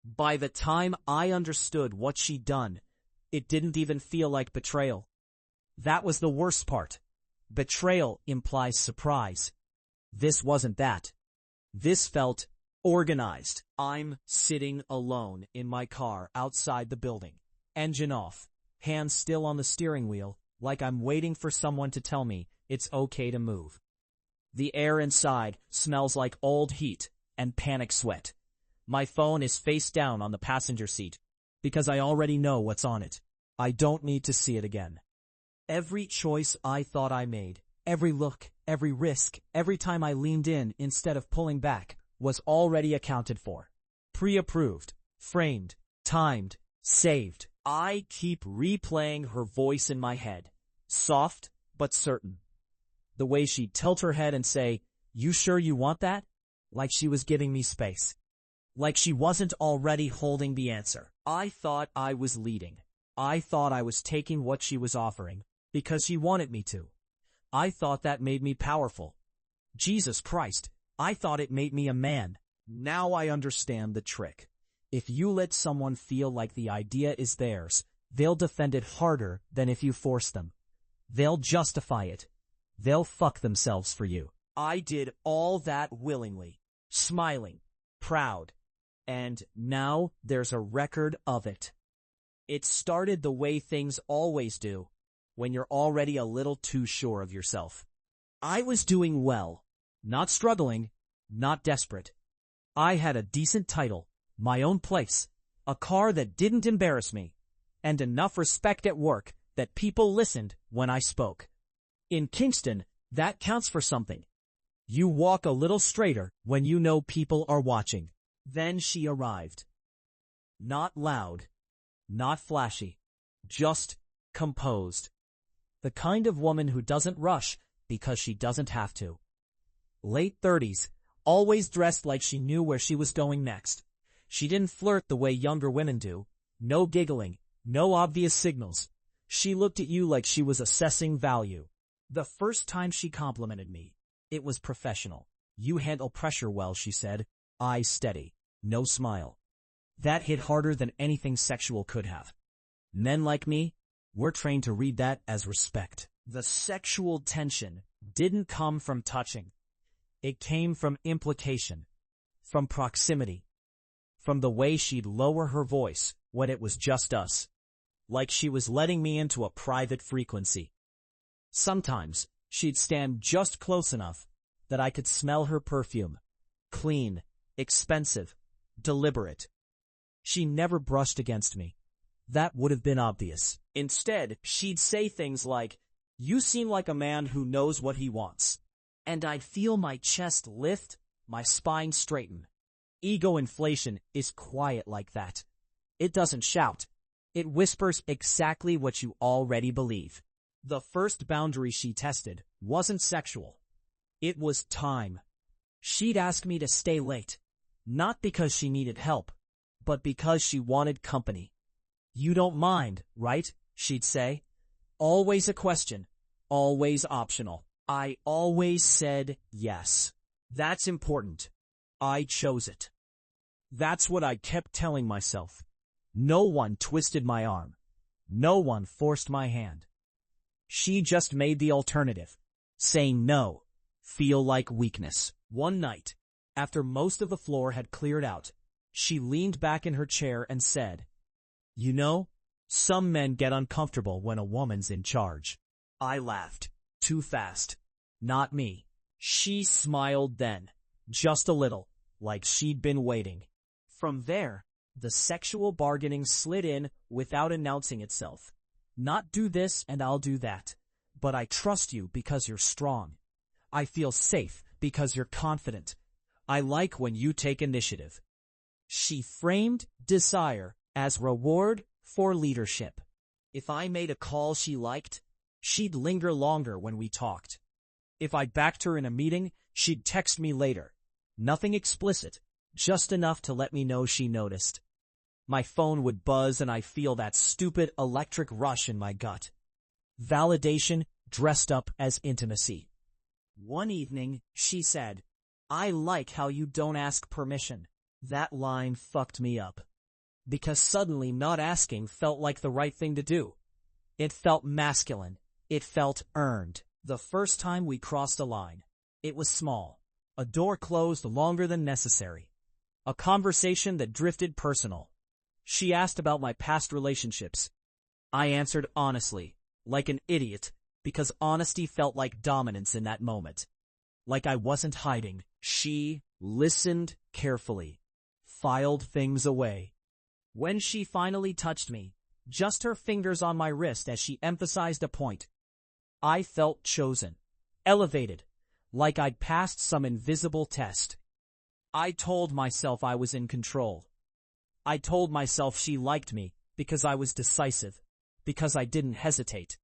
By the time I understood what she'd done, it didn't even feel like betrayal. That was the worst part. Betrayal implies surprise. This wasn't that. This felt organized. I'm sitting alone in my car outside the building, engine off, hands still on the steering wheel, like I'm waiting for someone to tell me it's okay to move. The air inside smells like old heat and panic sweat. My phone is face down on the passenger seat because I already know what's on it. I don't need to see it again. Every choice I thought I made, every look, every risk, every time I leaned in instead of pulling back, was already accounted for. Pre-approved, framed, timed, saved. I keep replaying her voice in my head, soft but certain. The way she'd tilt her head and say, "You sure you want that?" Like she was giving me space. Like she wasn't already holding the answer. I thought I was leading. I thought I was taking what she was offering because she wanted me to. I thought that made me powerful. Jesus Christ, I thought it made me a man. Now I understand the trick. If you let someone feel like the idea is theirs, they'll defend it harder than if you force them. They'll justify it. They'll fuck themselves for you. I did all that willingly, smiling, proud, and now there's a record of it. It started the way things always do, when you're already a little too sure of yourself. I was doing well, not struggling, not desperate. I had a decent title, my own place, a car that didn't embarrass me, and enough respect at work that people listened when I spoke. In Kingston, that counts for something. You walk a little straighter when you know people are watching. Then she arrived. Not loud, not flashy, just composed. The kind of woman who doesn't rush because she doesn't have to. Late 30s, always dressed like she knew where she was going next. She didn't flirt the way younger women do. No giggling, no obvious signals. She looked at you like she was assessing value. The first time she complimented me, it was professional. "You handle pressure well," she said. Eyes steady, no smile. That hit harder than anything sexual could have. Men like me, we're trained to read that as respect. The sexual tension didn't come from touching. It came from implication, from proximity, from the way she'd lower her voice when it was just us, like she was letting me into a private frequency. Sometimes she'd stand just close enough that I could smell her perfume. Clean, expensive, deliberate. She never brushed against me. That would have been obvious. Instead, she'd say things like, "You seem like a man who knows what he wants." And I'd feel my chest lift, my spine straighten. Ego inflation is quiet like that. It doesn't shout. It whispers exactly what you already believe. The first boundary she tested wasn't sexual. It was time. She'd ask me to stay late, not because she needed help, but because she wanted company. "You don't mind, right?" she'd say. Always a question, always optional. I always said yes. That's important. I chose it. That's what I kept telling myself. No one twisted my arm. No one forced my hand. She just made the alternative. Saying no feel like weakness. One night, after most of the floor had cleared out, she leaned back in her chair and said, "You know, some men get uncomfortable when a woman's in charge." I laughed. Too fast. Not me. She smiled then, just a little, like she'd been waiting. From there, the sexual bargaining slid in without announcing itself. Not do this and I'll do that. But I trust you because you're strong. I feel safe because you're confident. I like when you take initiative. She framed desire as reward for leadership. If I made a call she liked, she'd linger longer when we talked. If I backed her in a meeting, she'd text me later. Nothing explicit, just enough to let me know she noticed. My phone would buzz and I'd feel that stupid electric rush in my gut. Validation dressed up as intimacy. One evening, she said, "I like how you don't ask permission." That line fucked me up. because suddenly not asking felt like the right thing to do. It felt masculine. It felt earned. The first time we crossed a line, it was small. A door closed longer than necessary. A conversation that drifted personal. She asked about my past relationships. I answered honestly, like an idiot, because honesty felt like dominance in that moment. Like I wasn't hiding. She listened carefully, filed things away. When she finally touched me, just her fingers on my wrist as she emphasized a point, I felt chosen, elevated, like I'd passed some invisible test. I told myself I was in control. I told myself she liked me because I was decisive, because I didn't hesitate,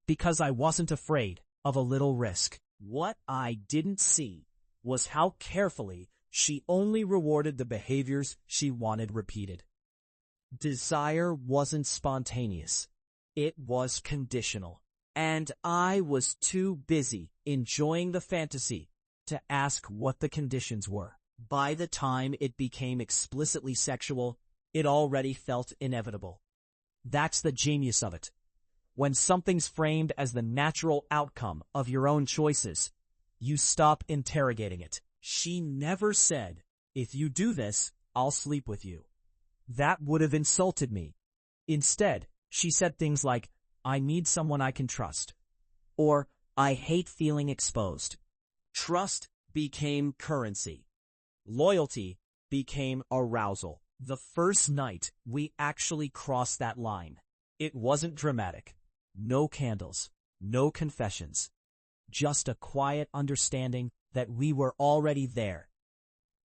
because I wasn't afraid of a little risk. What I didn't see was how carefully she only rewarded the behaviors she wanted repeated. Desire wasn't spontaneous. It was conditional. And I was too busy enjoying the fantasy to ask what the conditions were. By the time it became explicitly sexual, it already felt inevitable. That's the genius of it. When something's framed as the natural outcome of your own choices, you stop interrogating it. She never said, "If you do this, I'll sleep with you." That would have insulted me. Instead, she said things like, "I need someone I can trust," or "I hate feeling exposed." Trust became currency. Loyalty became arousal. The first night, we actually crossed that line. It wasn't dramatic. No candles, no confessions. Just a quiet understanding that we were already there.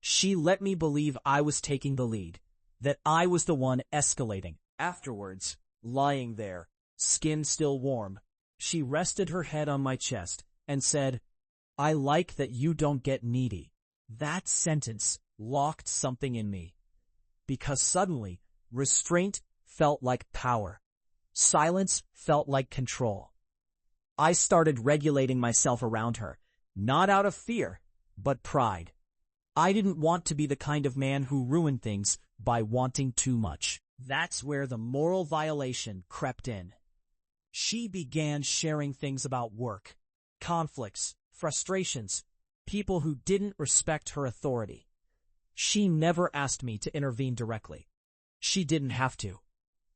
She let me believe I was taking the lead, that I was the one escalating. Afterwards, lying there, skin still warm, she rested her head on my chest and said, "I like that you don't get needy." That sentence locked something in me, because suddenly, restraint felt like power. Silence felt like control. I started regulating myself around her, not out of fear, but pride. I didn't want to be the kind of man who ruined things by wanting too much. That's where the moral violation crept in. She began sharing things about work, conflicts, frustrations, people who didn't respect her authority. She never asked me to intervene directly. She didn't have to.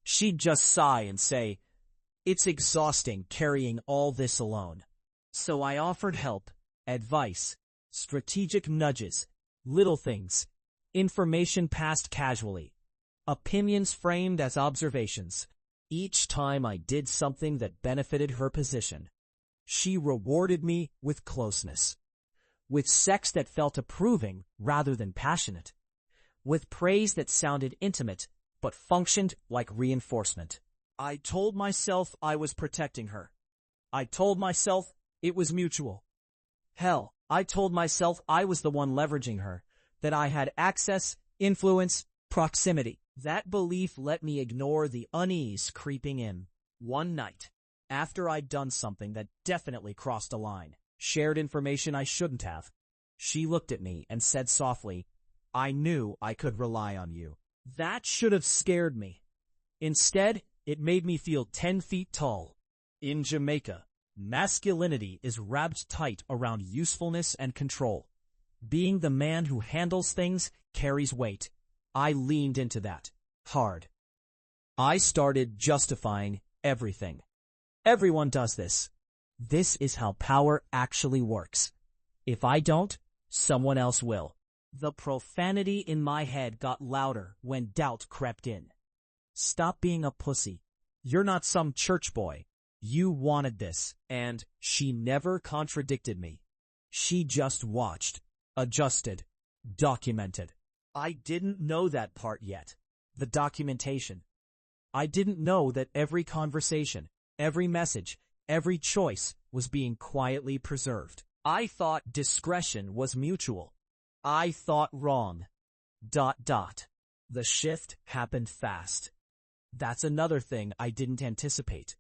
She'd just sigh and say, "It's exhausting carrying all this alone." So I offered help, advice, strategic nudges, little things, information passed casually, opinions framed as observations. Each time I did something that benefited her position, she rewarded me with closeness, with sex that felt approving rather than passionate, with praise that sounded intimate but functioned like reinforcement. I told myself I was protecting her. I told myself it was mutual. Hell, I told myself I was the one leveraging her, that I had access, influence, proximity. That belief let me ignore the unease creeping in. One night, after I'd done something that definitely crossed a line, shared information I shouldn't have, she looked at me and said softly, "I knew I could rely on you." That should have scared me. Instead, it made me feel 10 feet tall. In Jamaica, masculinity is wrapped tight around usefulness and control. Being the man who handles things carries weight. I leaned into that, hard. I started justifying everything. Everyone does this. This is how power actually works. If I don't, someone else will. The profanity in my head got louder when doubt crept in. "Stop being a pussy. You're not some church boy. You wanted this." And she never contradicted me. She just watched, adjusted, documented. I didn't know that part yet. The documentation. I didn't know that every conversation, every message, every choice was being quietly preserved. I thought discretion was mutual. I thought wrong. ... The shift happened fast. That's another thing I didn't anticipate.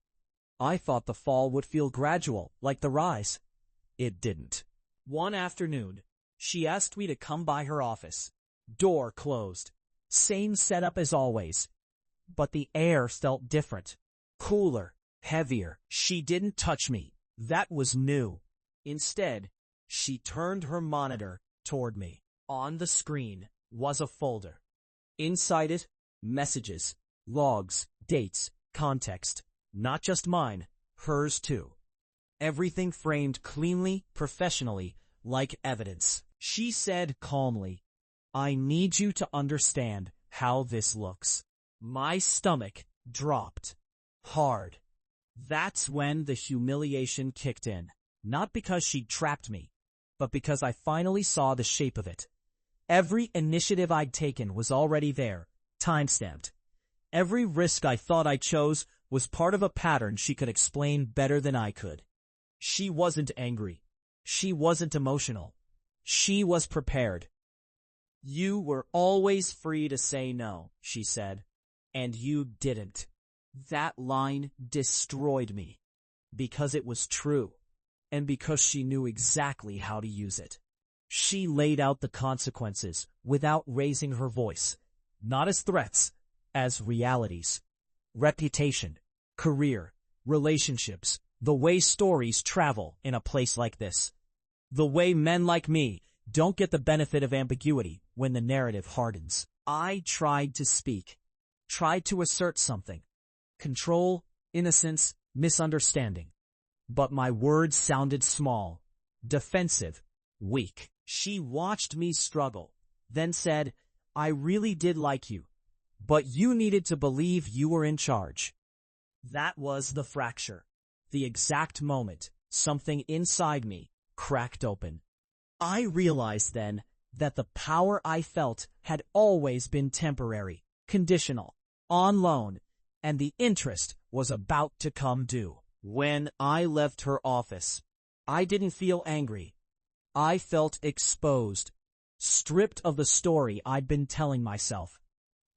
I thought the fall would feel gradual, like the rise. It didn't. One afternoon, she asked me to come by her office. Door closed. Same setup as always. But the air felt different. Cooler, heavier. She didn't touch me. That was new. Instead, she turned her monitor toward me. On the screen was a folder. Inside it, messages, logs, dates, context. Not just mine, hers too. Everything framed cleanly, professionally, like evidence. She said calmly, "I need you to understand how this looks." My stomach dropped. Hard. That's when the humiliation kicked in. Not because she'd trapped me, but because I finally saw the shape of it. Every initiative I'd taken was already there, time-stamped. Every risk I thought I chose was part of a pattern she could explain better than I could. She wasn't angry. She wasn't emotional. She was prepared. "You were always free to say no," she said, "and you didn't." That line destroyed me, because it was true, and because she knew exactly how to use it. She laid out the consequences without raising her voice, not as threats, as realities. Reputation, career, relationships, the way stories travel in a place like this. The way men like me don't get the benefit of ambiguity when the narrative hardens. I tried to speak, tried to assert something. Control, innocence, misunderstanding. But my words sounded small, defensive, weak. She watched me struggle, then said, "I really did like you, but you needed to believe you were in charge." That was the fracture. The exact moment something inside me cracked open. I realized then that the power I felt had always been temporary, conditional, on loan, and the interest was about to come due. When I left her office, I didn't feel angry. I felt exposed, stripped of the story I'd been telling myself.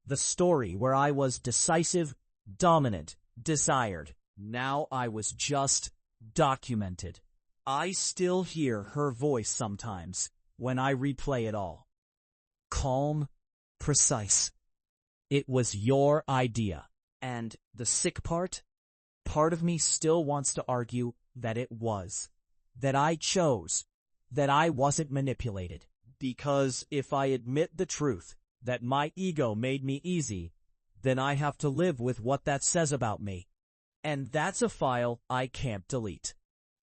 The story where I was decisive, dominant, desired. Now I was just documented. I still hear her voice sometimes when I replay it all. Calm, precise. "It was your idea." And the sick part of me still wants to argue that it was. That I chose. That I wasn't manipulated. Because if I admit the truth, that my ego made me easy, then I have to live with what that says about me. And that's a file I can't delete.